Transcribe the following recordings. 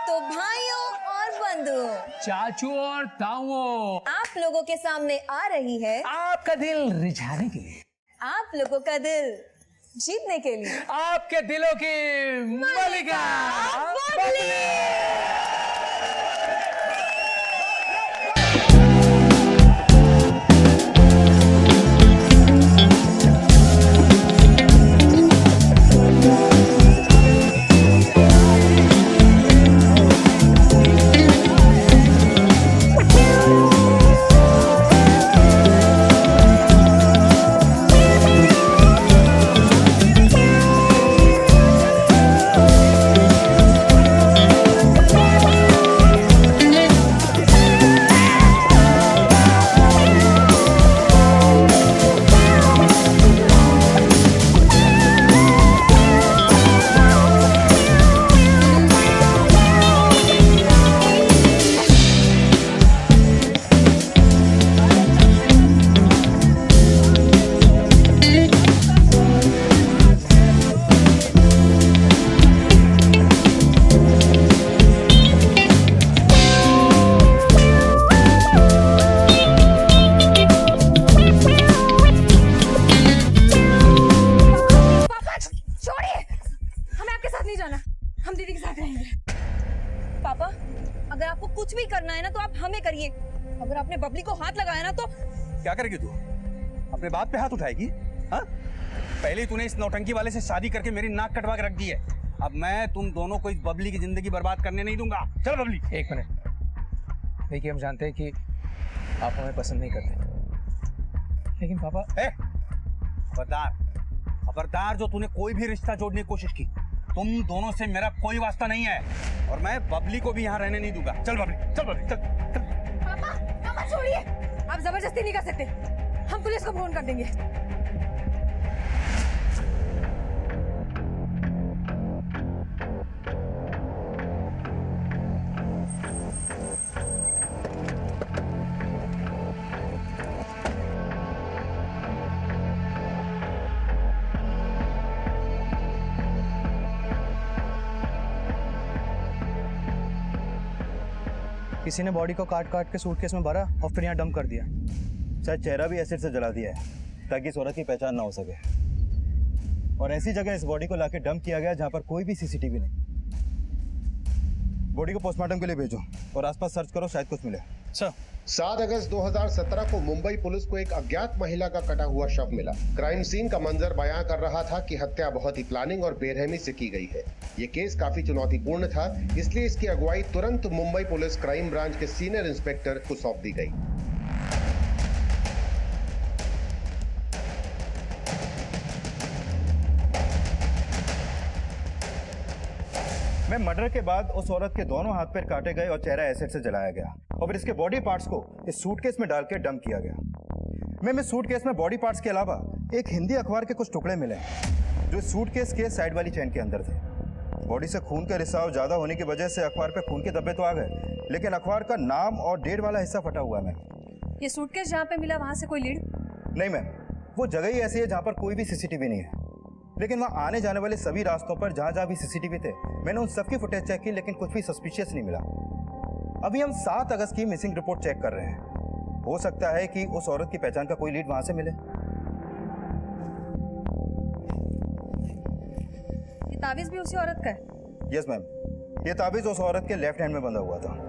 तो भाइयों और बंधुओं, चाचू और ताऊओं, आप लोगों के सामने आ रही है आपका दिल रिझाने के लिए, आप लोगों का दिल जीतने के लिए आपके दिलों की मलिका बबली। हम दीदी के साथ रहेंगे। पापा, अगर आपको कुछ भी करना है ना तो आप हमें करिए। अगर आपने बबली को हाथ लगाया ना तो क्या करेगी तू? अपने बाप पे हाथ उठाएगी? हाँ? पहले ही तूने इस नौटंकी वाले से शादी करके मेरी नाक कटवा के रख दी है। अब मैं तुम दोनों को इस बबली की जिंदगी बर्बाद करने नहीं दूंगा। चल बबली। एक मिनट, देखिए हम जानते हैं कि आप हमें पसंद नहीं करते, लेकिन पापा खबरदार जो तूने कोई भी रिश्ता जोड़ने की कोशिश की, तुम दोनों से मेरा कोई वास्ता नहीं है और मैं बबली को भी यहाँ रहने नहीं दूंगा। चल बबली, चल बबली, चल, चल। पापा छोड़िए, आप जबरदस्ती नहीं कर सकते। हम पुलिस को फोन कर देंगे। किसी ने बॉडी को काट काट के सूटकेस में भरा और फिर यहाँ डंप कर दिया। शायद चेहरा भी एसिड से जला दिया है ताकि इस औरत की पहचान ना हो सके। और ऐसी जगह इस बॉडी को लाके डंप किया गया जहाँ पर कोई भी सीसीटीवी नहीं। बॉडी को पोस्टमार्टम के लिए भेजो और आसपास सर्च करो, शायद कुछ मिले। सर, 7 अगस्त 2017 को मुंबई पुलिस को एक अज्ञात महिला का कटा हुआ शव मिला। क्राइम सीन का मंजर बयां कर रहा था कि हत्या बहुत ही प्लानिंग और बेरहमी से की गई है। ये केस काफी चुनौतीपूर्ण था, इसलिए इसकी अगुवाई तुरंत मुंबई पुलिस क्राइम ब्रांच के सीनियर इंस्पेक्टर को सौंप दी गई। मैं मर्डर के बाद उस औरत के दोनों हाथ पैर काटे गए और चेहरा एसिड से जलाया गया और फिर इसके बॉडी पार्ट्स को इस सूटकेस में डाल के डंप किया गया। मैं सूटकेस में बॉडी पार्ट्स के अलावा एक हिंदी अखबार के कुछ टुकड़े मिले जो इस सूटकेस के साइड वाली चेन के अंदर थे। बॉडी से खून का रिसाव ज्यादा होने की वजह से अखबार पे खून के धब्बे तो आ गए, लेकिन अखबार का नाम और डेट वाला हिस्सा फटा हुआ है। मैम, ये सूटकेस जहाँ पे मिला वहाँ से कोई लीड? नहीं मैम, वो जगह ही ऐसी है जहाँ पर कोई भी सीसीटीवी नहीं है, लेकिन वहाँ आने जाने वाले सभी रास्तों पर जहाँ जहाँ भी सीसीटीवी थे मैंने उन सबकी फुटेज चेक की, लेकिन कुछ भी सस्पिशियस नहीं मिला। अभी हम 7 अगस्त की मिसिंग रिपोर्ट चेक कर रहे हैं। हो सकता है कि उस औरत की पहचान का कोई लीड वहां से मिले। ये ताबीज भी उसी औरत का है? यस मैम, ये ताबीज उस औरत के लेफ्ट हैंड में बंधा हुआ था।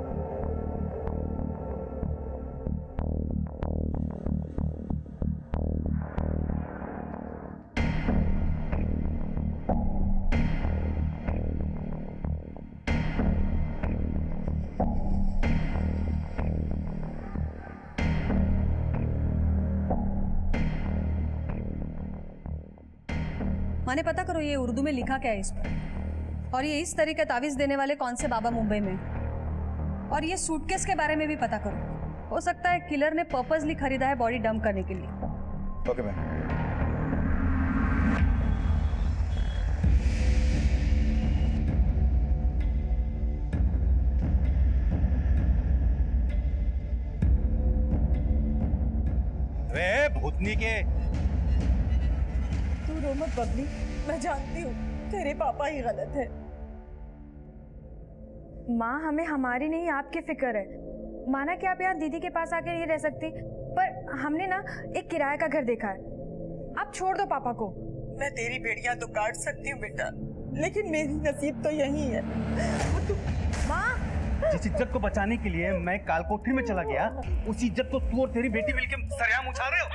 माने पता करो ये उर्दू में लिखा क्या है इस पर, और ये इस तरह का तावीज देने वाले कौन से बाबा मुंबई में, और ये सूटकेस के बारे में भी पता करो। हो सकता है किलर ने पर्पसली खरीदा है बॉडी डंप करने के लिए। Okay ma'am. भूतनी के तू रो मत बबली, मैं जानती हूँ तेरे पापा ही गलत है। माँ, हमें हमारी नहीं आपकी फिक्र है। माना कि आप यहाँ दीदी के पास आके नहीं रह सकती, पर हमने ना एक किराए का घर देखा है। आप छोड़ दो पापा को। मैं तेरी बेड़ियां तो काट सकती हूँ बेटा, लेकिन मेरी नसीब तो यही है। माँ, जिस इज्जत को बचाने के लिए मैं कालकोठरी में चला गया, उस इज्जत को तू और तेरी बेटी मिलकर सरेआम उछाल रहे हो।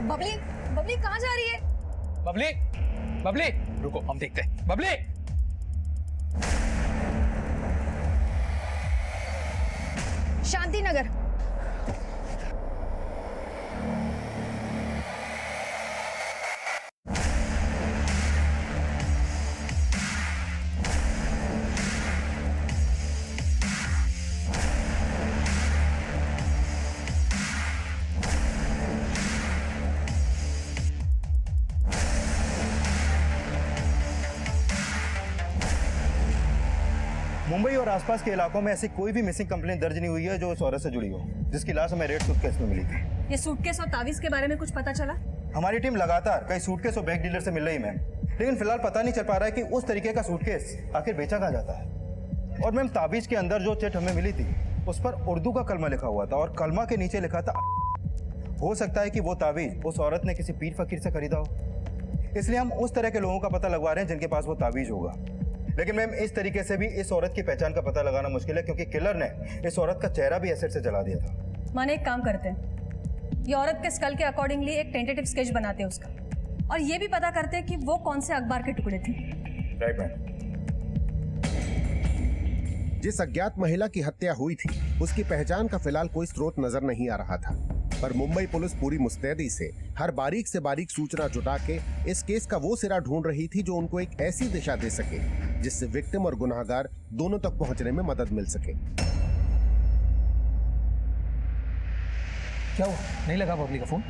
बबली, बबली कहाँ जा रही है? बबली, बबली, रुको हम देखते हैं। बबली, शांति नगर। मुंबई और आसपास के इलाकों में ऐसी कोई भी मिसिंग कंप्लेंट दर्ज नहीं हुई है जो उस औरत से जुड़ी हो, जिसकी लाश हमें रेड सूटकेस में मिली थी। ये सूटकेस और तावीज के बारे में कुछ पता चला? हमारी टीम लगातार कई सूटकेस और बैग डीलर से मिल रही मैम, लेकिन फिलहाल पता नहीं चल पा रहा है कि उस तरीके का सूटकेस आखिर बेचा कहाँ जाता है। और मैम, ताबीज के अंदर जो चिट हमें मिली थी उस पर उर्दू का कलमा लिखा हुआ था, और कलमा के नीचे लिखा था। हो सकता है कि वो ताबीज उस औरत ने किसी पीर फकीर से खरीदा हो, इसलिए हम उस तरह के लोगों का पता लगवा रहे हैं जिनके पास वो ताबीज होगा। लेकिन मैम, इस तरीके से भी इस औरत की पहचान का पता लगाना मुश्किल है, क्योंकि किलर ने इस औरत का चेहरा भी एसिड से जला दिया था। माने एक काम करते हैं, ये औरत के स्कल के अकॉर्डिंगली एक टेंटेटिव स्केच बनाते हैं उसका, और ये भी पता करते हैं कि वो कौन से अखबार के टुकड़े थे। Right ma'am. जिस अज्ञात महिला की हत्या हुई थी उसकी पहचान का फिलहाल कोई स्रोत नजर नहीं आ रहा था, पर मुंबई पुलिस पूरी मुस्तैदी से हर बारीक से बारीक सूचना जुटा के इस केस का वो सिरा ढूंढ रही थी जो उनको एक ऐसी दिशा दे सके जिससे विक्टिम और गुनहगार दोनों तक पहुंचने में मदद मिल सके। क्या हुआ? नहीं लगा बबली का फोन?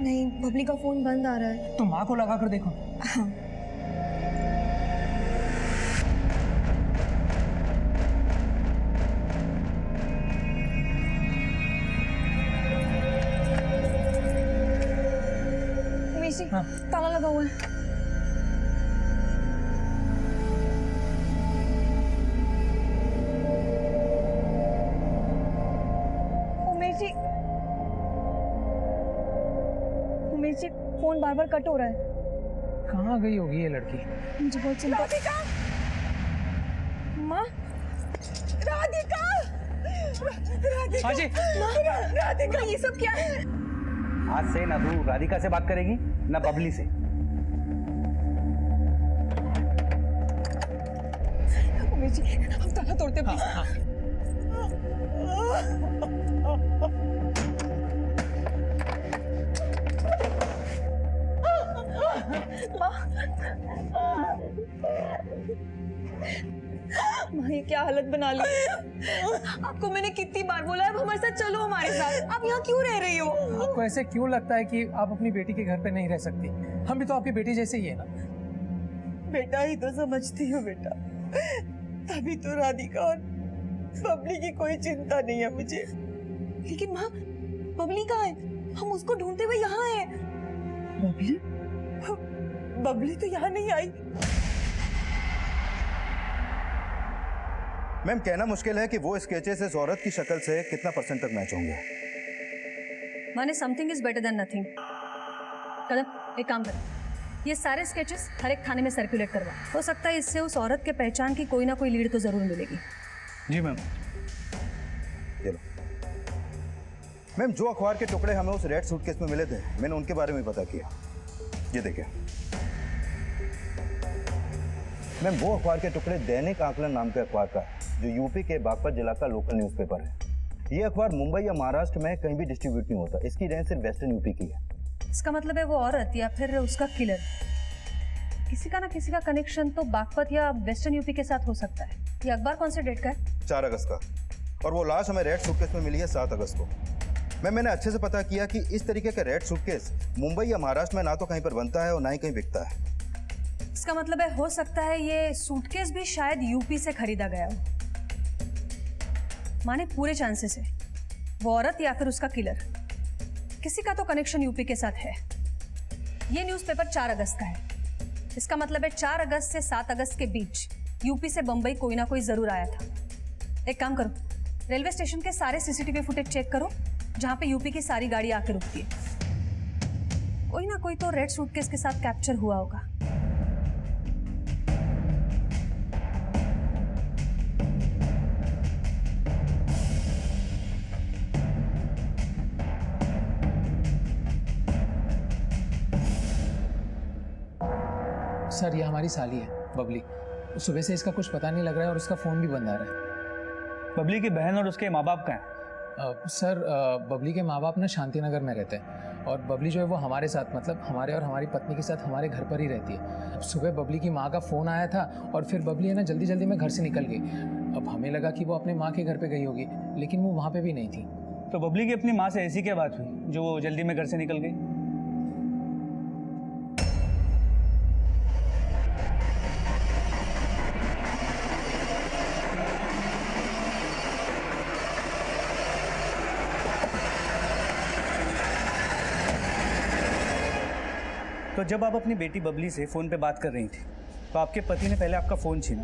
नहीं, बबली का फोन बंद आ रहा है। तो माँ को लगा कर देखो। हाँ। उमेशी, हाँ। ताला लगा हुआ है। उमेशी, फोन बार बार कट हो रहा है। कहाँ गई होगी ये लड़की? मुझे बहुत चिंता। राधिका! माँ, राधिका! राधिका! हाँ जी। राधिका, ये सब क्या है? आज से ना तू राधिका से बात करेगी ना बबली से। उमेशी, हम ताला तोड़ते प्लीज। हाँ। माँ, ये क्या हालत बना ली? आपको मैंने कितनी बार बोला है, अब हमारे साथ चलो, हमारे साथ। आप यहाँ क्यों रह रही हो? आपको ऐसे क्यों लगता है कि आप अपनी बेटी के घर पे नहीं रह सकती? हम भी तो आपकी बेटी जैसे ही है ना। बेटा ही तो समझती हूँ बेटा, तभी तो राधिका और बबली की कोई चिंता नहीं है मुझे। लेकिन माँ, बबली कहाँ है? हम उसको ढूंढते हुए यहाँ हैं। बबली? बबली तो यहाँ नहीं आई। मैम, कहना मुश्किल है कि वो स्केचेस इस औरत की शक्ल से कितना % तक मैच होंगे। माने something is better than nothing. कदम, एक काम कर, ये सारे स्केचेस हर एक थाने में सर्कुलेट करवा। हो सकता है इससे उस औरत के पहचान की कोई ना कोई लीड तो जरूर मिलेगी। जी मैम। चलो मैम, जो अखबार के टुकड़े हमें उस रेड सूटकेस में मिले थे, मैंने उनके बारे में पता किया। ये देखिए मैम, वो अखबार के टुकड़े दैनिक आकलन नाम के अखबार का है, जो यूपी के बागपत जिला का लोकल न्यूज़पेपर है। ये अखबार मुंबई या महाराष्ट्र में कहीं भी डिस्ट्रीब्यूट नहीं होता। इसकी रेंज सिर्फ वेस्टर्न यूपी की है। इसका मतलब है वो औरत या फिर उसका किलर, किसी का ना किसी का कनेक्शन तो बागपत या वेस्टर्न यूपी के साथ हो सकता है। ये अखबार कौन से डेट का है? 4 अगस्त का। और वो लाश हमें रेड सूटकेस में मिली है 7 अगस्त को। मैंने अच्छे से पता किया कि इस तरीके का रेड सूटकेस मुंबई या महाराष्ट्र में ना तो कहीं पर बनता है और ना ही कहीं बिकता है। इसका मतलब है हो सकता है ये सूटकेस भी शायद यूपी से खरीदा गया हो। माने पूरे चांसेस है वो औरत या फिर उसका किलर किसी का तो कनेक्शन यूपी के साथ है। ये न्यूज़पेपर 4 अगस्त का है। इसका मतलब है 4 अगस्त से 7 अगस्त के बीच यूपी से बम्बई कोई ना कोई जरूर आया था। एक काम करो, रेलवे स्टेशन के सारे सीसीटीवी फुटेज चेक करो जहां पे यूपी की सारी गाड़ी आके रुकती है। कोई ना कोई तो रेड सूटकेस के साथ कैप्चर हुआ होगा। सर ये हमारी साली है बबली। सुबह से इसका कुछ पता नहीं लग रहा है और उसका फ़ोन भी बंद आ रहा है। बबली की बहन और उसके माँ बाप कहाँ हैं? सर बबली के माँ बाप ना शांति नगर में रहते हैं और बबली जो है वो हमारे साथ, मतलब हमारे और हमारी पत्नी के साथ हमारे घर पर ही रहती है। सुबह बबली की माँ का फ़ोन आया था और फिर बबली है ना जल्दी जल्दी में घर से निकल गई। अब हमें लगा कि वो अपने माँ के घर पे गई होगी, लेकिन वो वहाँ पे भी नहीं थी। तो बबली की अपनी माँ से ऐसी क्या बात हुई जो वो जल्दी में घर से निकल गई? तो जब आप अपनी बेटी बबली से फ़ोन पे बात कर रही थी तो आपके पति ने पहले आपका फ़ोन छीना,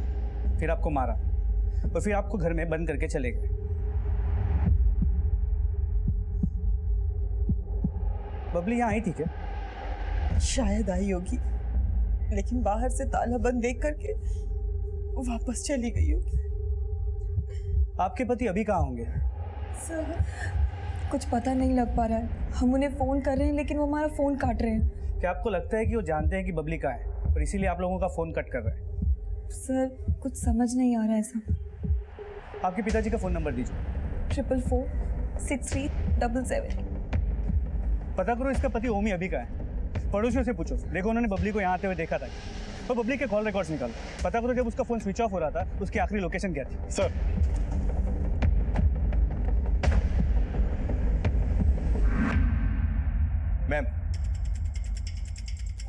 फिर आपको मारा और फिर आपको घर में बंद करके चले गए। बबली यहाँ आई थी क्या? शायद आई होगी, लेकिन बाहर से ताला बंद देख करके वो वापस चली गई होगी। आपके पति अभी कहाँ होंगे? सर कुछ पता नहीं लग पा रहा है। हम उन्हें फ़ोन कर रहे हैं लेकिन वो हमारा फ़ोन काट रहे हैं। क्या आपको लगता है कि वो जानते हैं कि बबली कहाँ है और इसीलिए आप लोगों का फ़ोन कट कर रहे हैं? सर कुछ समझ नहीं आ रहा है ऐसा। आपके पिताजी का फ़ोन नंबर दीजिए। 444-6377। पता करो इसका पति ओमी अभी का है। पड़ोसियों से पूछो, देखो उन्होंने बबली को यहाँ आते हुए देखा था। तो बबली के कॉल रिकॉर्ड्स निकालो, पता करो जब उसका फ़ोन स्विच ऑफ हो रहा था उसकी आखिरी लोकेशन क्या थी। सर मैम,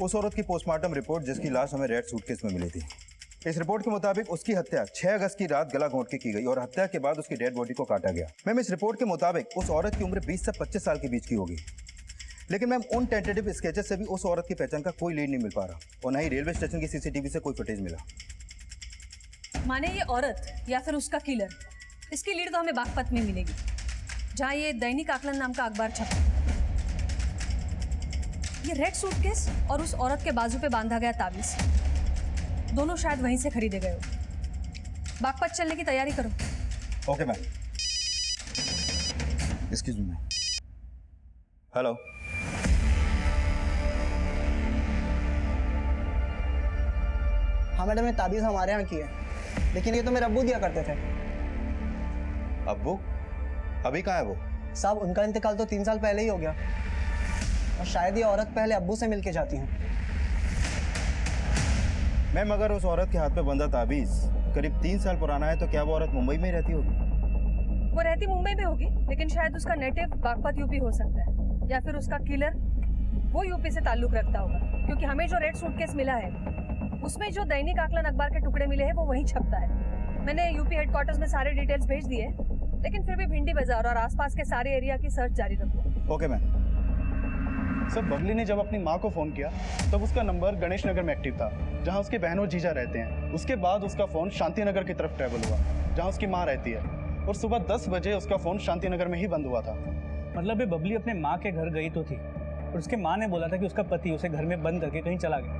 उस औरत की पोस्टमार्टम रिपोर्ट जिसकी लाश हमें रेड सूटकेस में मिली थी, इस रिपोर्ट के मुताबिक उसकी हत्या 6 अगस्त की रात गला घोंट के की गई और हत्या के बाद उसकी डेड बॉडी को काटा गया। मैम इस रिपोर्ट के मुताबिक उस औरत की उम्र 20 से 25 साल के बीच की होगी, लेकिन मैम उन टेंटेटिव स्केचेस से भी उस औरत की पहचान का कोई लीड नहीं मिल पा रहा और न ही रेलवे स्टेशन की सीसीटीवी से कोई फुटेज मिला। माने ये औरत या फिर उसका किलर, इसकी लीड तो हमें बागपत में मिलेगी जहाँ ये दैनिक आकलन नाम का अखबार छपा। ये रेड सूटकेस और उस औरत के बाजू पे बांधा गया ताबीज, दोनों शायद वहीं से खरीदे गए हो। बागपत चलने की तैयारी करो। Okay ma'am. Excuse me. Hello, हाँ मैडम, ये ताबीज़ हमारे यहाँ की है, लेकिन ये तो मेरे अब्बू दिया करते थे। अब्बू? अभी कहाँ है वो? साहब उनका इंतकाल तो 3 साल पहले ही हो गया और शायद ये औरत पहले अब्बू से मिलके जाती हैं। मैम अगर उस औरत के हाथ में बंधा ताबीज करीब 3 साल पुराना है तो क्या वो औरत मुंबई में ही रहती होगी? वो रहती मुंबई में होगी, लेकिन शायद उसका नेटिव बागपत यूपी हो सकता है, या फिर उसका किलर वो यूपी से ताल्लुक रखता होगा, क्योंकि हमें जो रेड सूटकेस मिला है उसमें जो दैनिक आकलन अखबार के टुकड़े मिले हैं वो वहीं छपता है। मैंने यूपी हेडक्वार्टर्स में सारे डिटेल्स भेज दिए, लेकिन फिर भी भिंडी बाजार और आसपास के सारे एरिया की सर्च जारी रखो। Okay ma'am. सर बबली ने जब अपनी माँ को फ़ोन किया तब उसका नंबर गणेश नगर में एक्टिव था, जहाँ उसके बहन और जीजा रहते हैं। उसके बाद उसका फ़ोन शांति नगर की तरफ ट्रैवल हुआ, जहाँ उसकी माँ रहती है, और सुबह 10 बजे उसका फ़ोन शांति नगर में ही बंद हुआ था। मतलब ये बबली अपने माँ के घर गई तो थी और उसके माँ ने बोला था कि उसका पति उसे घर में बंद करके कहीं चला गया।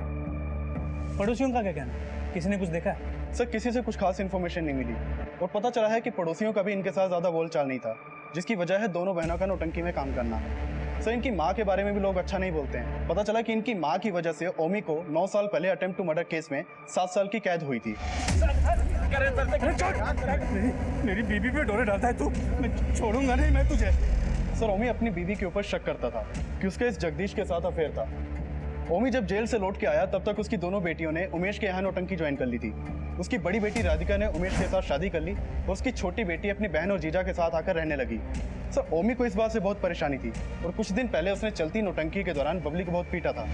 पड़ोसियों का क्या कहना, किसी ने कुछ देखा है? सर किसी से कुछ खास इन्फॉर्मेशन नहीं मिली और पता चला है कि पड़ोसियों का भी इनके साथ ज़्यादा बोलचाल नहीं था, जिसकी वजह है दोनों बहनों का नौटंकी में काम करना। सर इनकी माँ के बारे में भी लोग अच्छा नहीं बोलते हैं। पता चला कि इनकी माँ की वजह से ओमी को 9 साल पहले अटेम्प्ट टू मर्डर केस में 7 साल की कैद हुई थी। मेरी बीबी पे डोरे डालता है तू, मैं छोड़ूंगा नहीं मैं तुझे। सर ओमी अपनी बीवी के ऊपर शक करता था कि उसका इस जगदीश के साथ अफेयर था। ओमी जब जेल से लौट के आया तब तक उसकी दोनों बेटियों ने उमेश के यहाँ नौटंकी ज्वाइन कर ली थी। उसकी बड़ी बेटी राधिका ने उमेश के साथ शादी कर ली और उसकी छोटी बेटी अपनी बहन और जीजा के साथ आकर रहने लगी। सर ओमी को इस बात से बहुत परेशानी थी और कुछ दिन पहले उसने चलती नौटंकी के दौरान बबली को बहुत पीटा था।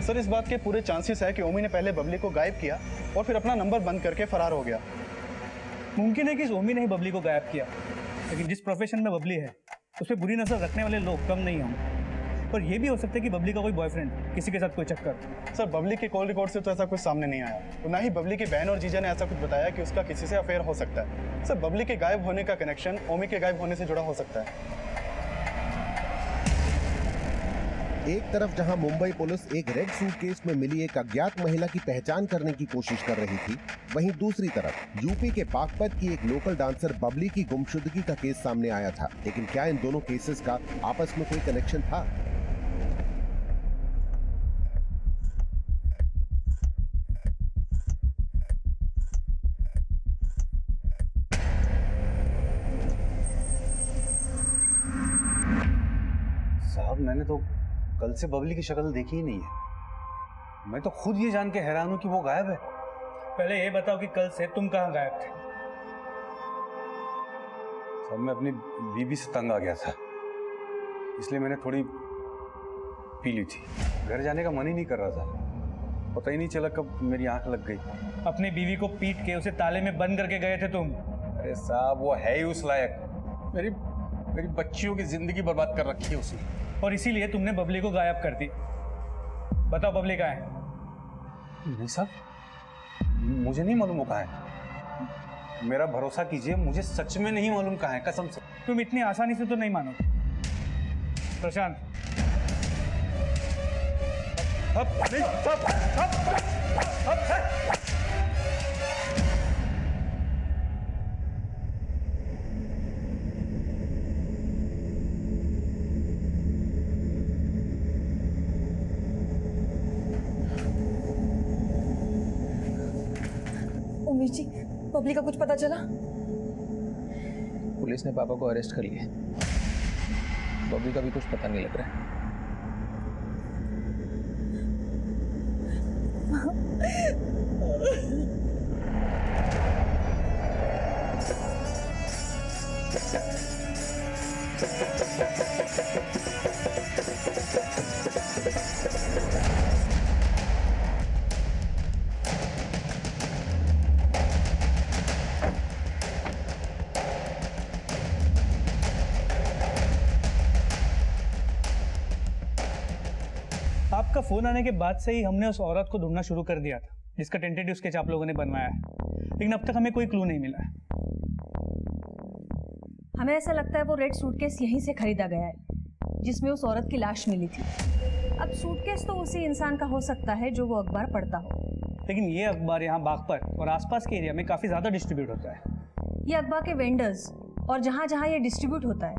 सर इस बात के पूरे चांसेस है कि ओमी ने पहले बबली को गायब किया और फिर अपना नंबर बंद करके फरार हो गया। मुमकिन है कि इस ओमी ने ही बबली को गायब किया। लेकिन जिस प्रोफेशन में बबली है उस पर बुरी नजर रखने वाले लोग कम नहीं होंगे। और ये भी हो सकता है कि बबली का कोई बॉयफ्रेंड, किसी के साथ कोई चक्कर। सर बबली के कॉल रिकॉर्ड से तो ऐसा कुछ सामने नहीं आया, और ना ही बबली की बहन और जीजा ने ऐसा कुछ बताया कि उसका किसी से अफेयर हो सकता है। सर बबली के गायब होने का कनेक्शन ओमी के गायब होने से जुड़ा हो सकता है। एक तरफ जहां मुंबई पुलिस एक रेड सूटकेस में मिली एक अज्ञात महिला की पहचान करने की कोशिश कर रही थी, वहीं दूसरी तरफ यूपी के बागपत की एक लोकल डांसर बबली की गुमशुदगी का केस सामने आया था। लेकिन क्या इन दोनों केसेस का आपस में कोई कनेक्शन था? साहब मैंने तो कल से बबली की शक्ल देखी ही नहीं है। मैं तो खुद ये जान के हैरान हूं कि वो गायब है। पहले ये बताओ कि कल से तुम कहाँ गायब थे? साहब मैं अपनी बीबी से तंग आ गया था, इसलिए मैंने थोड़ी पी ली थी। घर जाने का मन ही नहीं कर रहा था, पता ही नहीं चला कब मेरी आंख लग गई। अपनी बीवी को पीट के उसे ताले में बंद करके गए थे तुम? अरे साहब वो है ही उस लायक। मेरी बच्चियों की जिंदगी बर्बाद कर रखी है उसने। और इसीलिए तुमने बबली को गायब कर दी। बताओ बबली कहाँ है? नहीं साहब, मुझे नहीं मालूम वो कहाँ है। मेरा भरोसा कीजिए, मुझे सच में नहीं मालूम कहाँ है, कसम से। तुम इतनी आसानी से तो नहीं मानोगे प्रशांत। उमेश जी, बबली का कुछ पता चला? पुलिस ने पापा को अरेस्ट कर लिया। बबली का भी कुछ पता नहीं लग रहा है। आपका फोन आने के बाद से ही हमने उस औरत को ढूंढना शुरू कर दिया था जिसका टेंटेटिव स्केच आप लोगों ने बनवाया है, लेकिन अब तक हमें कोई क्लू नहीं मिला है। हमें ऐसा लगता है वो रेड सूटकेस यहीं से खरीदा गया है जिसमें उस औरत की लाश मिली थी। अब सूटकेस तो उसी इंसान का हो सकता है जो वो अखबार पढ़ता हो। लेकिन ये अखबार यहाँ बागपत और आसपास के एरिया में काफ़ी ज़्यादा डिस्ट्रीब्यूट होता है। ये अखबार के वेंडर्स और जहाँ जहाँ ये डिस्ट्रीब्यूट होता है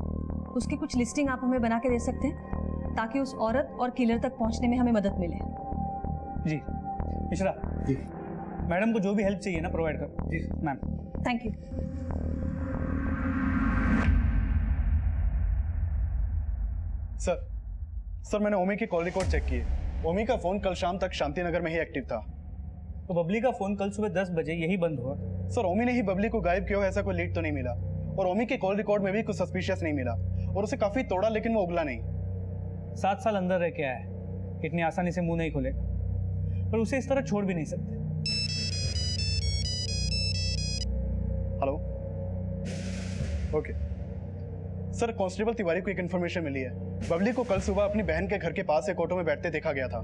उसकी कुछ लिस्टिंग आप हमें बना के दे सकते हैं ताकि उस औरत और किलर तक पहुँचने में हमें मदद मिले। जी मिश्रा जी, मैडम को जो भी हेल्प चाहिए ना प्रोवाइड करो। जी मैम। Thank you. सर मैंने ओमी की कॉल रिकॉर्ड चेक किए। ओमी का फोन कल शाम तक शांति नगर में ही एक्टिव था। तो बबली का फोन कल सुबह 10 बजे यही बंद हुआ। सर ओमी ने ही बबली को गायब किया हो ऐसा कोई लीड तो नहीं मिला, और ओमी के कॉल रिकॉर्ड में भी कुछ सस्पिशियस नहीं मिला, और उसे काफी तोड़ा लेकिन वो उगला नहीं। 7 साल अंदर रह के आया है, इतनी आसानी से मुंह नहीं खोलेगा, पर उसे इस तरह छोड़ भी नहीं सकते। Hello, okay sir, constable Tiwari को एक इन्फॉर्मेशन मिली है। बबली को कल सुबह अपनी बहन के घर के पास एक ऑटो में बैठते देखा गया था।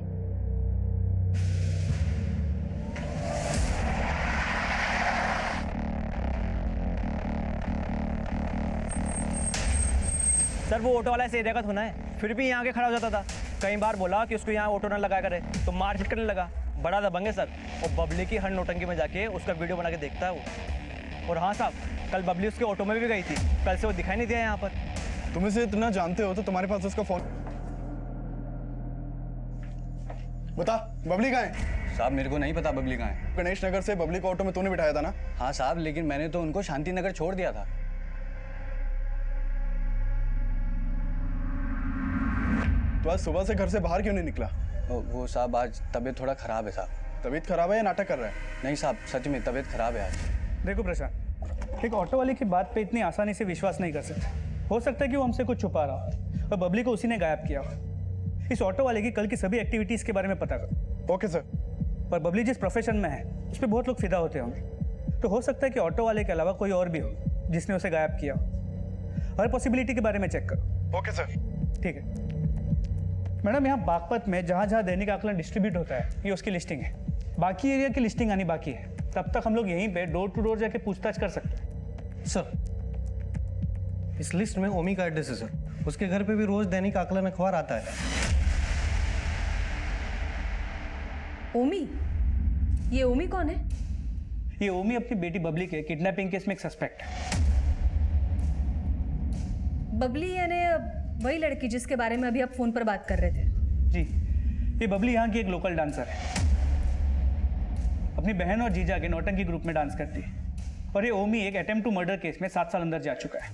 सर वो ऑटो वाला इस एरिया का होना है, फिर भी यहाँ के खड़ा हो जाता था। कई बार बोला कि उसको यहाँ ऑटो ना लगा करे तो मारपीट करने लगा। बड़ा दबंग है सर, और बबली की हर नौटंकी में जाके उसका वीडियो बना के देखता है वो। और हाँ साहब, कल बबली उसके ऑटो में भी गई थी, कल से वो दिखाई नहीं दिया यहाँ पर। तुम इसे इतना जानते हो तो तुम्हारे पास उसका फोन बता, बबली कहाँ है? साहब मेरे को नहीं पता बबली कहाँ है। गणेश नगर से बबली को ऑटो में तूने बिठाया था ना? हाँ साहब, लेकिन मैंने तो उनको शांति नगर छोड़ दिया था। तो आज सुबह से घर से बाहर क्यों नहीं निकला? वो साहब आज तबीयत थोड़ा खराब है साहब। तबीयत खराब है या नाटक कर रहा है? नहीं साहब, सच में तबीयत खराब है आज। देखो प्रशांत, एक ऑटो वाले की बात पे इतनी आसानी से विश्वास नहीं कर सकते। हो सकता है कि वो हमसे कुछ छुपा रहा हो और बबली को उसी ने गायब किया हो। इस ऑटो वाले की कल की सभी एक्टिविटीज़ के बारे में पता करो। Okay sir. पर बबली जिस प्रोफेशन में है उस पर बहुत लोग फिदा होते होंगे, तो हो सकता है कि ऑटो वाले के अलावा कोई और भी हो जिसने उसे गायब किया हो। हर पॉसिबिलिटी के बारे में चेक करो। Okay sir. ठीक है मैडम, यहाँ बागपत में जहाँ जहाँ दैनिक आकलन डिस्ट्रीब्यूट होता है ये उसकी लिस्टिंग है। बाकी एरिया की लिस्टिंग आनी बाकी है, तब तक हम लोग यहीं पे डोर टू डोर जाके पूछताछ कर सकते हैं। सर इस लिस्ट में ओमी का एड्रेस है सर, उसके घर पे भी रोज दैनिक आकलन अखबार आता है। ओमी? ये ओमी कौन है? ये ओमी अपनी बेटी बबली के किडनैपिंग केस में एक सस्पेक्ट है। बबली यानी वही लड़की जिसके बारे में अभी आप फोन पर बात कर रहे थे? जी, ये बबली यहाँ की एक लोकल डांसर है। अपनी बहन और जीजा के नौटंकी ग्रुप में डांस करती है। और ये ओमी एक अटेम्प्ट टू मर्डर केस में 7 साल अंदर जा चुका है।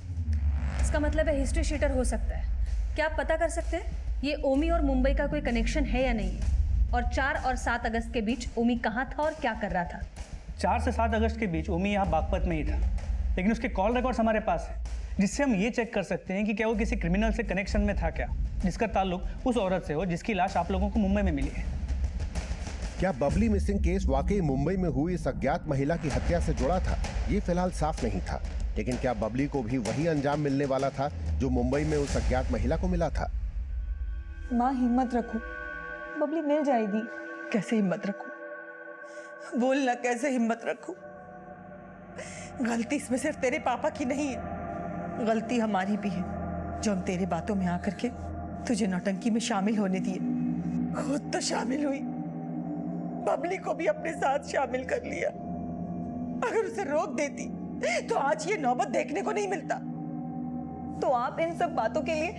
इसका मतलब है हिस्ट्री शीटर हो सकता है। क्या आप पता कर सकते हैं ये ओमी और मुंबई का कोई कनेक्शन है या नहीं है? और 4 और 7 अगस्त के बीच ओमी कहाँ था और क्या कर रहा था? 4 से 7 अगस्त के बीच ओमी यहाँ बागपत में ही था, लेकिन उसके कॉल रिकॉर्ड्स हमारे पास है, जिससे हम ये चेक कर सकते हैं कि क्या वो किसी क्रिमिनल से कनेक्शन में था क्या, जिसका ताल्लुक उस औरत से हो जिसकी लाश आप लोगों को मुंबई में मिली है। क्या बबली मिसिंग केस वाकई मुंबई में हुई इस अज्ञात महिला की हत्या से जुड़ा था? ये फिलहाल साफ नहीं था, लेकिन क्या बबली को भी वही अंजाम मिलने वाला था जो मुंबई में उस अज्ञात महिला को मिला था? माँ हिम्मत रखो, बबली मिल जाएगी। कैसे हिम्मत रखूं? बोल ना, कैसे हिम्मत रखूं? गलती इसमें सिर्फ तेरे पापा की नहीं है, गलती हमारी भी है जो हम तेरे बातों में आकर के तुझे नौटंकी में शामिल होने दिए। खुद तो शामिल हुई, बबली को भी अपने साथ शामिल कर लिया। अगर उसे रोक देती तो आज ये नौबत देखने को नहीं मिलता। तो आप इन सब बातों के लिए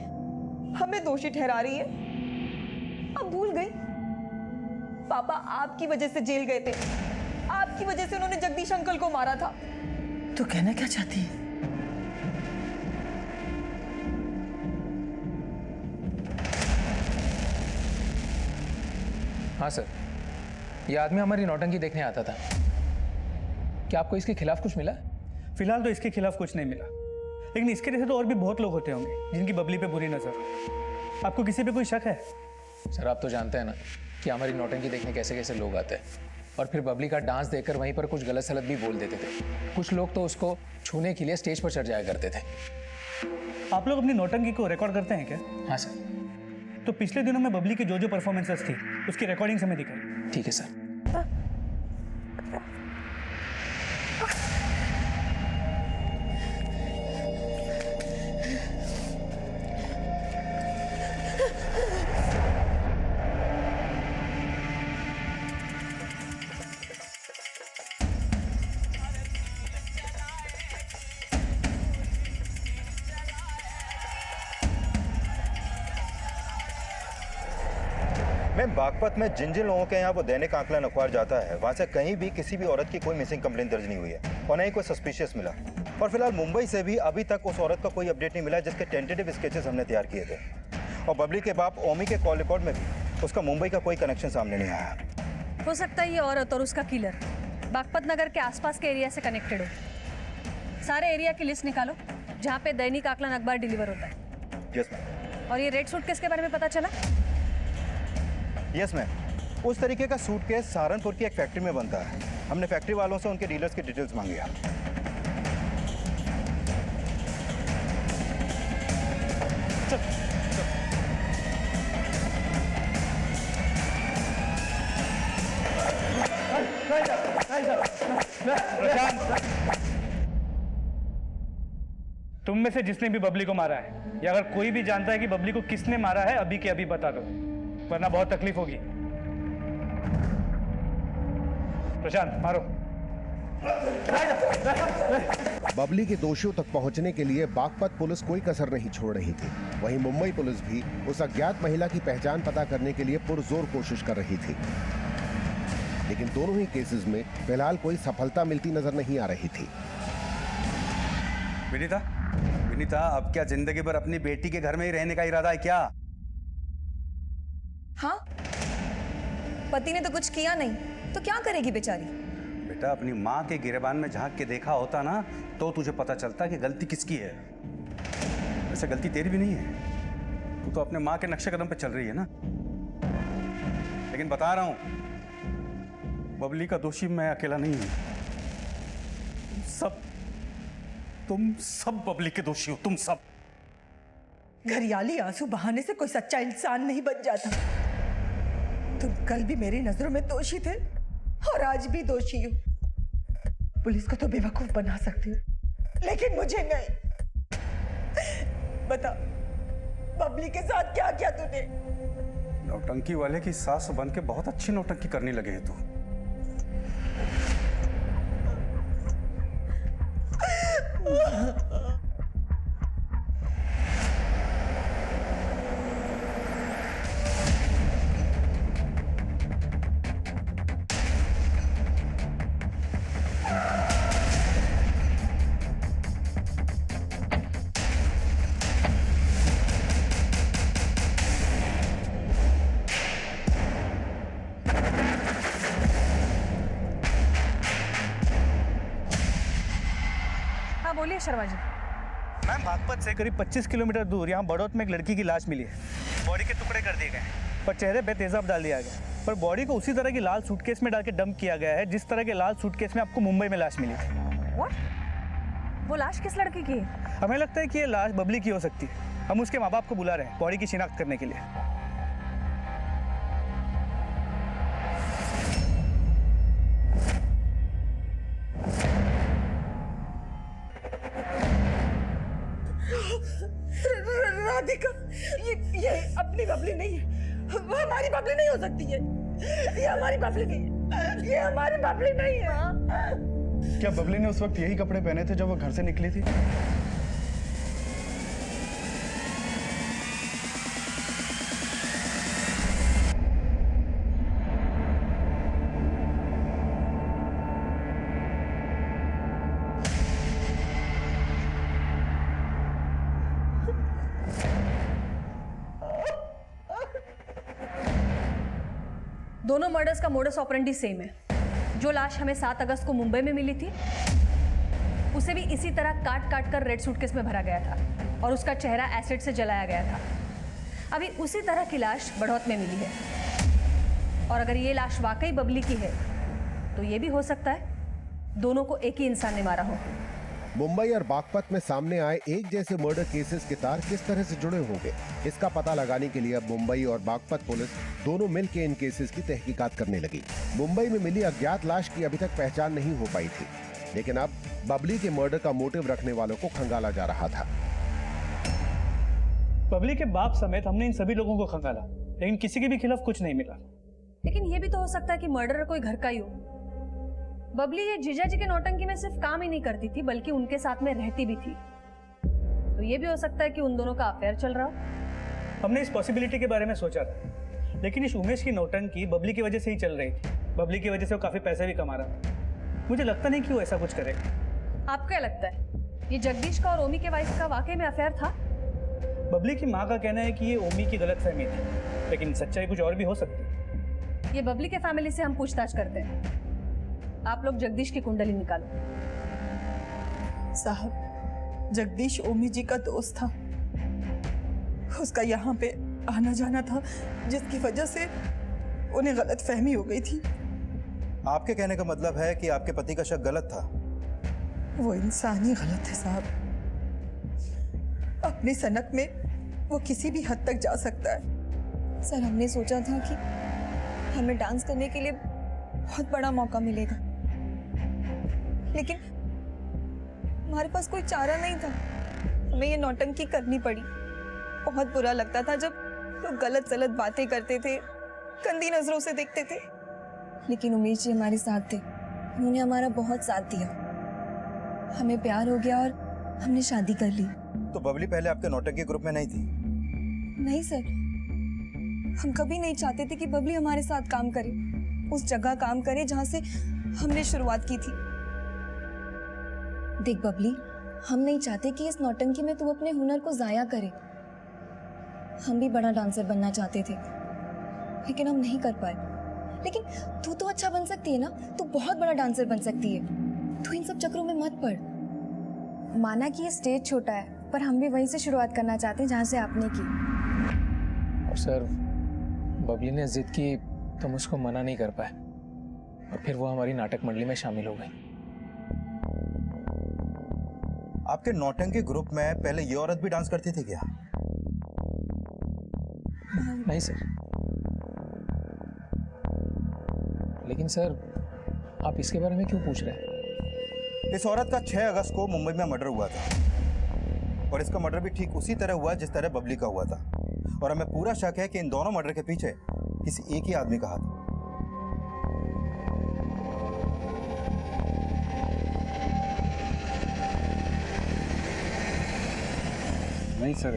हमें दोषी ठहरा रही है? अब भूल गई पापा आपकी वजह से जेल गए थे, आपकी वजह से उन्होंने जगदीश अंकल को मारा था। तो कहना क्या चाहती है? हाँ सर, ये आदमी हमारी नौटंकी देखने आता था। क्या आपको इसके खिलाफ कुछ मिला? फिलहाल तो इसके खिलाफ कुछ नहीं मिला, लेकिन इसके जैसे तो और भी बहुत लोग होते होंगे जिनकी बबली पे बुरी नजर। आपको किसी पे कोई शक है? सर आप तो जानते हैं ना कि हमारी नौटंकी देखने कैसे कैसे लोग आते हैं, और फिर बबली का डांस देखकर वहीं पर कुछ गलत सलत भी बोल देते थे। कुछ लोग तो उसको छूने के लिए स्टेज पर चढ़ जाया करते थे। आप लोग अपनी नौटंकी को रिकॉर्ड करते हैं क्या? हाँ सर। तो पिछले दिनों में बबली की जो परफॉर्मेंसेस थी उसकी रिकॉर्डिंग्स हमें दिखाई। ठीक है सर। मैं बागपत में जिन जिन लोगों के यहाँ वो दैनिक आकलन अखबार जाता है, वहाँ से कहीं भी किसी भी औरत की कोई मिसिंग कंप्लेंट दर्ज नहीं हुई है और न ही कोई सस्पिशियस मिला। और फिलहाल मुंबई से भी अभी तक उस औरत का कोई अपडेट नहीं मिला जिसके टेंटेटिव स्केचेस हमने तैयार किए थे। और बबली के बाप ओमी के कॉल रिकॉर्ड में भी उसका मुंबई का कोई कनेक्शन सामने नहीं आया। हो सकता है ये औरत और उसका किलर बागपत नगर के आसपास के एरिया से कनेक्टेड हो। सारे एरिया की लिस्ट निकालो जहाँ पे दैनिक आकलन अखबार डिलीवर होता है। Yes ma'am. और ये रेड सूटकेस के बारे में पता चला? यस मैम, उस तरीके का सूटकेस सहारनपुर की एक फैक्ट्री में बनता है। हमने फैक्ट्री वालों से उनके डीलर्स की डिटेल्स मांगी है। तुम में से जिसने भी बबली को मारा है, या अगर कोई भी जानता है कि बबली को किसने मारा है, अभी के अभी बता दो, वरना बहुत तकलीफ होगी। प्रशांत मारो। बबली के दोषियों तक पहुंचने के लिए बागपत पुलिस कोई कसर नहीं छोड़ रही थी। वहीं मुंबई पुलिस भी उस अज्ञात महिला की पहचान पता करने के लिए पुरजोर कोशिश कर रही थी, लेकिन दोनों ही केसेस में फिलहाल कोई सफलता मिलती नजर नहीं आ रही थी। विनीता, विनीता, अब क्या जिंदगी भर अपनी बेटी के घर में ही रहने का इरादा है क्या? हाँ, पति ने तो कुछ किया नहीं, तो क्या करेगी बेचारी? बेटा, अपनी माँ के गिरेबान में झांक के देखा होता ना तो तुझे पता चलता कि गलती किसकी है। वैसे गलती तेरी भी नहीं है, तू तो अपने माँ के नक्शे कदम पे चल रही है ना। लेकिन बता रहा हूं, बबली का दोषी मैं अकेला नहीं हूं। तुम सब बबली के दोषी हो, तुम सब। घरियाली आंसू बहाने से कोई सच्चा इंसान नहीं बन जाता। तुम कल भी मेरी नजरों में दोषी थे और आज भी दोषी हो। पुलिस को तो बेवकूफ बना सकती हो, लेकिन मुझे नहीं। बता, बबली के साथ क्या किया तूने? नौटंकी वाले की सास बन के बहुत अच्छी नौटंकी करने लगे है तू। हाँ बोलिए शर्मा जी। मैम, बागपत से करीब 25 किलोमीटर दूर यहाँ बड़ौत में एक लड़की की लाश मिली है। बॉडी के टुकड़े कर दिए गए पर चेहरे पे तेजाब डाल दिया गया, पर बॉडी को उसी तरह की लाल सूटकेस में डाल के डंप किया गया है जिस तरह के लाल सूटकेस में आपको मुंबई में लाश मिली थी। What? वो लाश किस लड़की की है? हमें लगता है कि ये लाश बबली की हो सकती है। हम उसके माँ बाप को बुला रहे हैं बॉडी की शिनाख्त करने के लिए। राधिका, ये अपनी बबली नहीं है। वो हमारी बबली नहीं हो सकती है। ये हमारी बबली नहीं है। ये हमारी बबली नहीं है। क्या बबली ने उस वक्त यही कपड़े पहने थे जब वो घर से निकली थी? दोनों मर्डर्स का मोडस ऑपरेंडी सेम है। जो लाश हमें 7 अगस्त को मुंबई में मिली थी उसे भी इसी तरह काट काट कर रेड सूटकेस में भरा गया था और उसका चेहरा एसिड से जलाया गया था। अभी उसी तरह की लाश बड़ौत में मिली है और अगर ये लाश वाकई बबली की है तो ये भी हो सकता है दोनों को एक ही इंसान ने मारा हो। मुंबई और बागपत में सामने आए एक जैसे मर्डर केसेस के तार किस तरह से जुड़े होंगे, इसका पता लगाने के लिए अब मुंबई और बागपत पुलिस दोनों मिलकर इन केसेस की तहकीकात करने लगी। मुंबई में मिली अज्ञात लाश की अभी तक पहचान नहीं हो पाई थी, लेकिन अब बबली के मर्डर का मोटिव रखने वालों को खंगाला जा रहा था। बबली के बाप समेत हमने इन सभी लोगों को खंगाला, लेकिन किसी के भी खिलाफ कुछ नहीं मिला। लेकिन ये भी तो हो सकता है कि मर्डरर कोई घर का ही हो। बबली ये जीजा जी के नौटंकी में सिर्फ काम ही नहीं करती थी बल्कि उनके साथ में रहती भी थी, तो ये भी हो सकता है कि उन दोनों का अफेयर चल रहा हो। हमने इस पॉसिबिलिटी के बारे में सोचा था, लेकिन इस उमेश की नौटंकी बबली की वजह से ही चल रही थी। बबली की वजह से वो काफी पैसे भी कमा रहा था। मुझे लगता नहीं कि वो ऐसा कुछ करेगा। आपको क्या लगता है ये जगदीश का और ओमी के वाइफ का वाकई में अफेयर था? बबली की माँ का कहना है कि ये ओमी की गलतफहमी थी, लेकिन सच्चाई कुछ और भी हो सकती है। ये बबली के फैमिली से हम पूछताछ करते हैं। आप लोग जगदीश की कुंडली निकालो। साहब, जगदीश ओमी जी का दोस्त था। उसका यहाँ पे आना जाना था जिसकी वजह से उन्हें गलत फहमी हो गई थी। आपके कहने का मतलब है कि आपके पति का शक गलत था? वो इंसान ही गलत है साहब। अपनी सनक में वो किसी भी हद तक जा सकता है। सर, हमने सोचा था कि हमें डांस करने के लिए बहुत बड़ा मौका मिलेगा, लेकिन हमारे पास कोई चारा नहीं था। हमें ये नौटंकी करनी पड़ी। बहुत बुरा लगता था जब लोग गलत सलत बातें करते थे, गंदी नजरों से देखते थे, लेकिन उमेश जी हमारे साथ थे। उन्होंने हमारा बहुत साथ दिया। हमें प्यार हो गया और हमने शादी कर ली। तो बबली पहले आपके नौटंकी ग्रुप में नहीं थी? नहीं सर, हम कभी नहीं चाहते थे कि बबली हमारे साथ काम करे, उस जगह काम करे जहां से हमने शुरुआत की थी। देख बबली, हम नहीं चाहते कि इस नौटंकी में तू अपने हुनर को जाया करे। हम भी बड़ा डांसर बनना चाहते थे, लेकिन हम नहीं कर पाए। लेकिन तू तो अच्छा बन सकती है ना, तू बहुत बड़ा डांसर बन सकती है। तू इन सब चक्रों में मत पड़। माना कि ये स्टेज छोटा है, पर हम भी वहीं से शुरुआत करना चाहते हैं जहाँ से आपने की। और सर, बबली ने जिद की तो हम उसको मना नहीं कर पाए और फिर वो हमारी नाटक मंडली में शामिल हो गई। आपके नौटंकी ग्रुप में पहले ये औरत भी डांस करती थी क्या? नहीं सर, लेकिन सर आप इसके बारे में क्यों पूछ रहे हैं? इस औरत का 6 अगस्त को मुंबई में मर्डर हुआ था और इसका मर्डर भी ठीक उसी तरह हुआ जिस तरह बबली का हुआ था। और हमें पूरा शक है कि इन दोनों मर्डर के पीछे किसी एक ही आदमी का हाथ है। नहीं सर,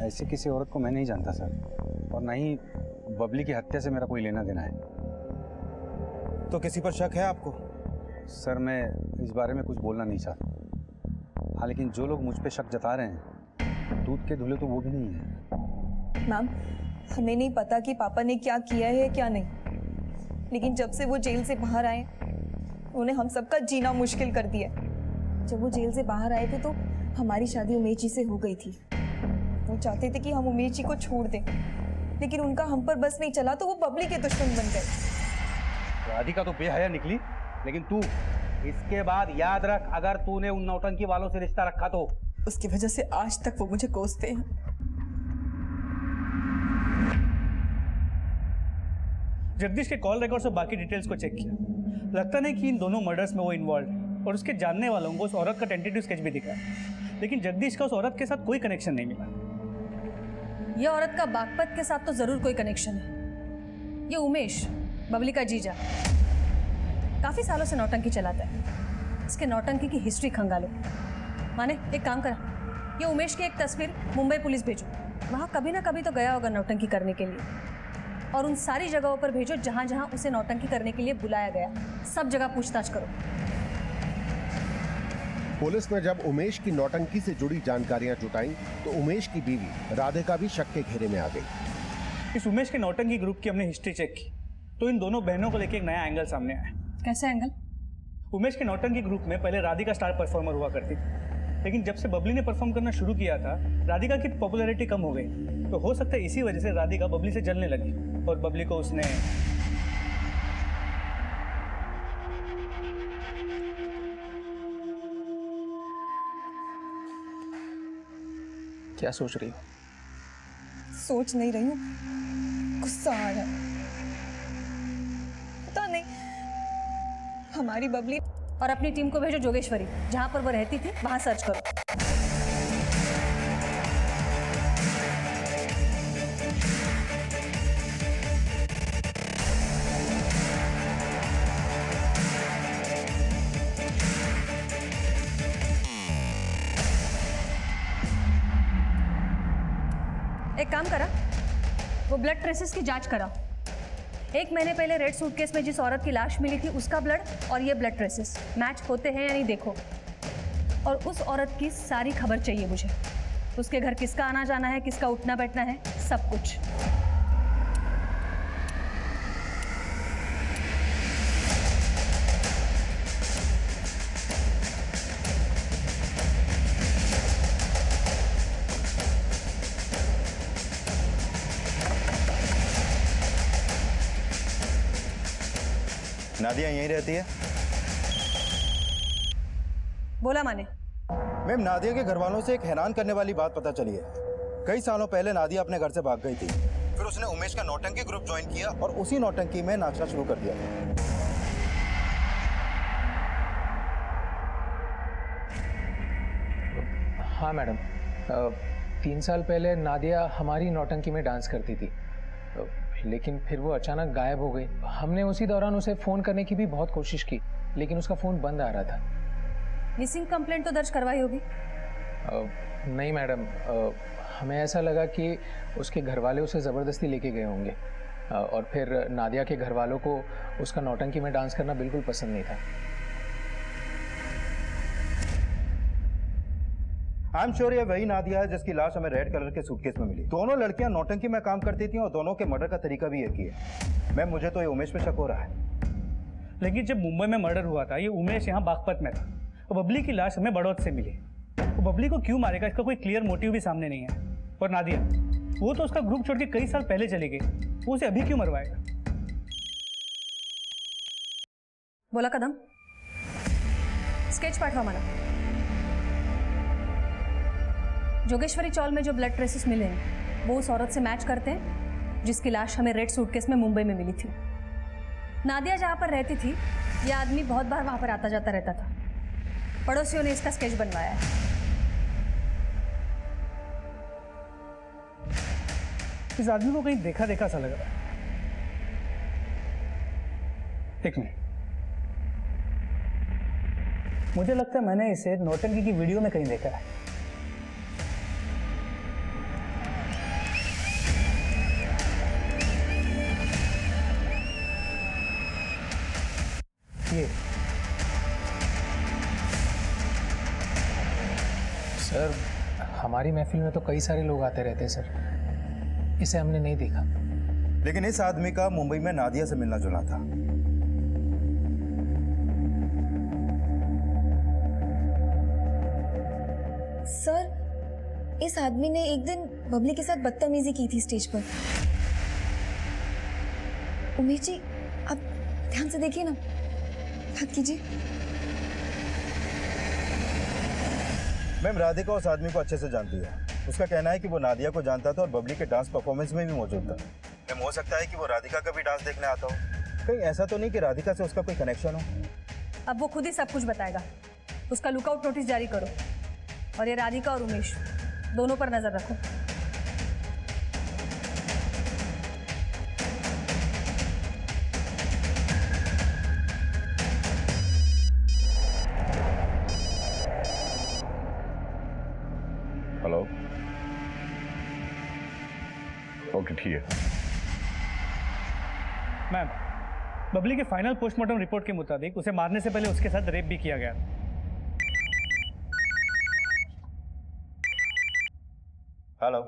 ऐसी किसी औरत को मैं नहीं जानता सर, और ना ही बबली की हत्या से मेरा कोई लेना देना है। तो किसी पर शक है आपको? सर मैं इस बारे में कुछ बोलना नहीं चाहता। हाँ, लेकिन जो लोग मुझ पे शक जता रहे हैं, दूध के धुले तो वो भी नहीं है। मैम, हमें नहीं पता कि पापा ने क्या किया है क्या नहीं, लेकिन जब से वो जेल से बाहर आए उन्होंने हम सबका जीना मुश्किल कर दिया। जब वो जेल से बाहर आए थे तो हमारी शादी उमेश जी से हो गई थी। वो चाहते थे कि हम उमेश जी को छोड़ दें, लेकिन उनका हम पर बस नहीं चला तो वो बबली के दुश्मन बन गए। राधिका तो बेहया निकली, लेकिन तू इसके बाद याद रख, अगर तूने उन नौटंकी वालों से रिश्ता रखा तो उसकी वजह से आज तक वो मुझे कोसते हैं। जगदीश के कॉल रिकॉर्ड्स और बाकी डिटेल्स को चेक किया, लगता नहीं कि इन दोनों मर्डर्स में वो इन्वॉल्व है, और उसके जानने वालों को उस औरत का टेंटेटिव स्केच भी दिखा, लेकिन जगदीश का उस औरत के साथ कोई कनेक्शन नहीं मिला। ये औरत का बागपत के साथ तो जरूर कोई कनेक्शन है। ये उमेश, बबली का जीजा, काफी सालों से नौटंकी चलाता है। इसके नौटंकी की हिस्ट्री खंगालो। माने एक काम करा, ये उमेश की एक तस्वीर मुंबई पुलिस भेजो, वहाँ कभी ना कभी तो गया होगा नौटंकी करने के लिए, और उन सारी जगहों पर भेजो जहाँ जहाँ उसे नौटंकी करने के लिए बुलाया गया। सब जगह पूछताछ करो। पुलिस ने जब उमेश की नौटंकी से जुड़ी जानकारियां जुटाई तो उमेश की बीवी राधिका भी शक के घेरे में आ गई। इस उमेश के नौटंकी ग्रुप की हमने हिस्ट्री चेक की तो इन दोनों बहनों को लेकर एक नया एंगल सामने आया। कैसा एंगल? उमेश के नौटंकी ग्रुप में पहले राधिका स्टार परफॉर्मर हुआ करती थी, लेकिन जब से बबली ने परफॉर्म करना शुरू किया था, राधिका की पॉपुलैरिटी कम हो गई। तो हो सकता है इसी वजह से राधिका बबली से जलने लगी और बबली को उसने क्या सोच रही हो? सोच नहीं रही हूँ, गुस्सा आ रहा है। पता नहीं, हमारी बबली। और अपनी टीम को भेजो जोगेश्वरी, जहाँ पर वो रहती थी वहाँ सर्च करो। एक काम करा, वो ब्लड ट्रेसेस की जांच करा। 1 महीने पहले रेड सूटकेस में जिस औरत की लाश मिली थी उसका ब्लड और ये ब्लड ट्रेसेस मैच होते हैं या नहीं देखो। और उस औरत की सारी खबर चाहिए मुझे। उसके घर किसका आना जाना है, किसका उठना बैठना है, सब कुछ। नादिया यहीं रहती है? बोला माने? मैम, नादिया के घर वालों से एक हैरान करने वाली बात पता चली है। कई सालों पहले नादिया अपने घर से भाग गई थी, फिर उसने उमेश का नौटंकी ग्रुप ज्वाइन किया और उसी नौटंकी में नाचना शुरू कर दिया। हाँ मैडम, 3 साल पहले नादिया हमारी नौटंकी में डांस करती थी, लेकिन फिर वो अचानक गायब हो गई। हमने उसी दौरान उसे फ़ोन करने की भी बहुत कोशिश की, लेकिन उसका फ़ोन बंद आ रहा था। मिसिंग कंप्लेंट तो दर्ज करवाई होगी? नहीं मैडम, हमें ऐसा लगा कि उसके घर वाले उसे ज़बरदस्ती लेके गए होंगे, और फिर नादिया के घर वालों को उसका नौटंकी में डांस करना बिल्कुल पसंद नहीं था। आई एम श्योर ये वही नादिया है जिसकी लाश हमें रेड कलर के सूटकेस में मिली। दोनों लड़कियां नौटंकी में काम करती थी और दोनों के मर्डर का तरीका भी एक ही है। मैम, मुझे तो ये उमेश पे शक हो रहा है। लेकिन जब मुंबई में मर्डर हुआ था, ये उमेश यहाँ बागपत में था और बबली की लाश हमें बड़ौद से मिली। तो बबली को क्यों मारेगा, इसका कोई क्लियर मोटिव भी सामने नहीं है। और नादिया, वो तो उसका ग्रुप छोड़ के कई साल पहले चली गई, वो उसे अभी क्यों मरवाएगा? बोला कदम, स्केच पाठवा मला। जोगेश्वरी चौल में जो ब्लड ट्रेसेस मिले हैं वो उस औरत से मैच करते हैं जिसकी लाश हमें रेड सूटकेस में मुंबई में मिली थी। नादिया जहाँ पर रहती थी, यह आदमी बहुत बार वहाँ पर आता जाता रहता था। पड़ोसियों ने इसका स्केच बनवाया है। इस आदमी को कहीं देखा देखा सा लग रहा है। एक मिनट, मुझे लगता है मैंने इसे नौटंकी की वीडियो में कहीं देखा है। ये सर, हमारी महफिल में तो कई सारे लोग आते रहते हैं सर, इसे हमने नहीं देखा। लेकिन इस आदमी का मुंबई में नादिया से मिलना जुलना था। सर, इस आदमी ने एक दिन बबली के साथ बदतमीजी की थी स्टेज पर। उमेश जी, आप ध्यान से देखिए ना, बात कीजिए। मैम, राधिका उस आदमी को अच्छे से जानती है। उसका कहना है कि वो नादिया को जानता था और बबली के डांस परफॉर्मेंस में भी मौजूद था। मैम, हो सकता है कि वो राधिका का भी डांस देखने आता हो। कहीं ऐसा तो नहीं कि राधिका से उसका कोई कनेक्शन हो? अब वो खुद ही सब कुछ बताएगा। उसका लुकआउट नोटिस जारी करो और ये राधिका और उमेश दोनों पर नजर रखो। हेलो, ओके ठीक है। मैम, बबली के फाइनल पोस्टमार्टम रिपोर्ट के मुताबिक उसे मारने से पहले उसके साथ रेप भी किया गया। हेलो,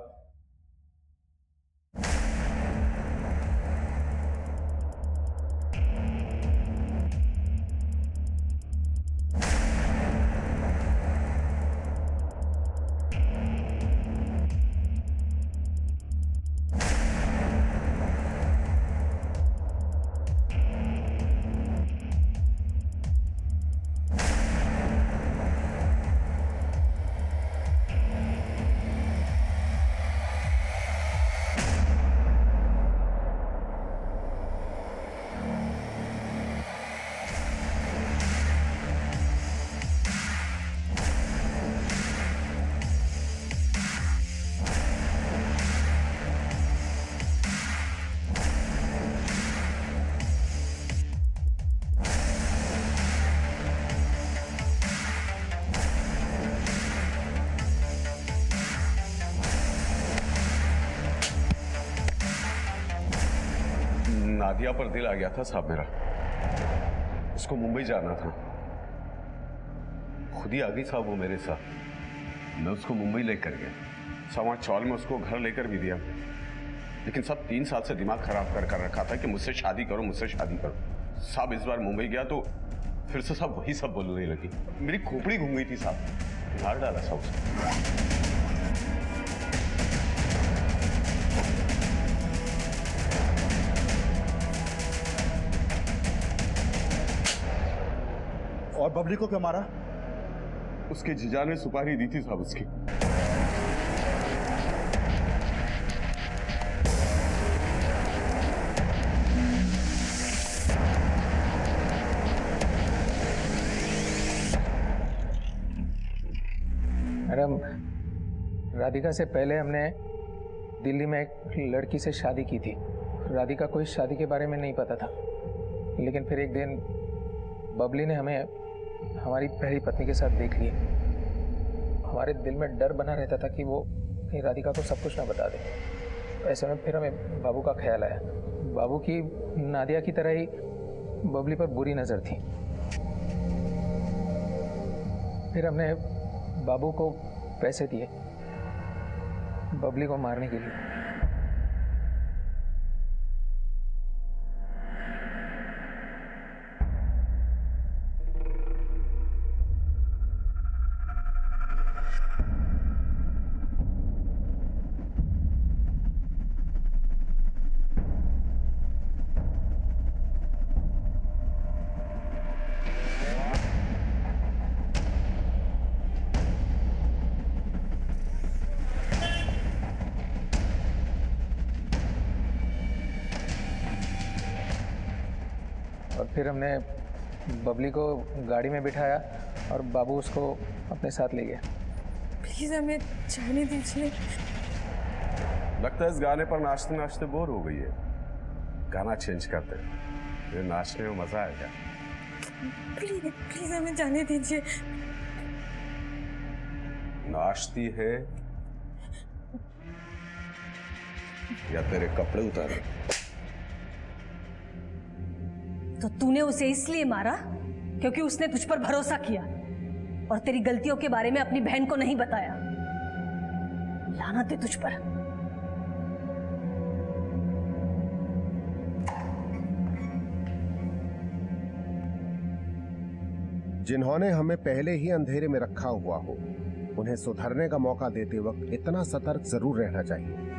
नादिया पर दिल आ गया था साहब मेरा। उसको मुंबई जाना था, खुद ही आ गई साहब वो मेरे साथ। मैं उसको मुंबई लेकर गया साहब। वहाँ चौल में उसको घर लेकर भी दिया, लेकिन सब 3 साल से दिमाग खराब कर रखा था कि मुझसे शादी करो, मुझसे शादी करो। साहब इस बार मुंबई गया तो फिर से सब वही सब बोलने लगी। मेरी खोपड़ी घूम गई थी साहब, मार डाला साहब उसको। और बबली को क्यों मारा? उसके जीजा ने सुपारी दी थी साहब उसकी। मैडम, राधिका से पहले हमने दिल्ली में एक लड़की से शादी की थी। राधिका को इस शादी के बारे में नहीं पता था, लेकिन फिर एक दिन बबली ने हमें हमारी पहली पत्नी के साथ देख लिया। हमारे दिल में डर बना रहता था कि वो कहीं राधिका को सब कुछ ना बता दे। ऐसे में फिर हमें बाबू का ख्याल आया। बाबू की नादिया की तरह ही बबली पर बुरी नज़र थी। फिर हमने बाबू को पैसे दिए बबली को मारने के लिए। और फिर हमने बबली को गाड़ी में बिठाया और बाबू उसको अपने साथ ले गया। प्लीज हमें जाने दीजिए। लगता है इस गाने पर नाचते नाचते बोर हो गई है। गाना चेंज करते, ये नाचने में मजा आएगा। प्लीज प्लीज हमें जाने दीजिए। नाचती है या तेरे कपड़े उतारे? तो तूने उसे इसलिए मारा क्योंकि उसने तुझ पर भरोसा किया और तेरी गलतियों के बारे में अपनी बहन को नहीं बताया। लानत है तुझ पर। जिन्होंने हमें पहले ही अंधेरे में रखा हुआ हो, उन्हें सुधरने का मौका देते वक्त इतना सतर्क जरूर रहना चाहिए।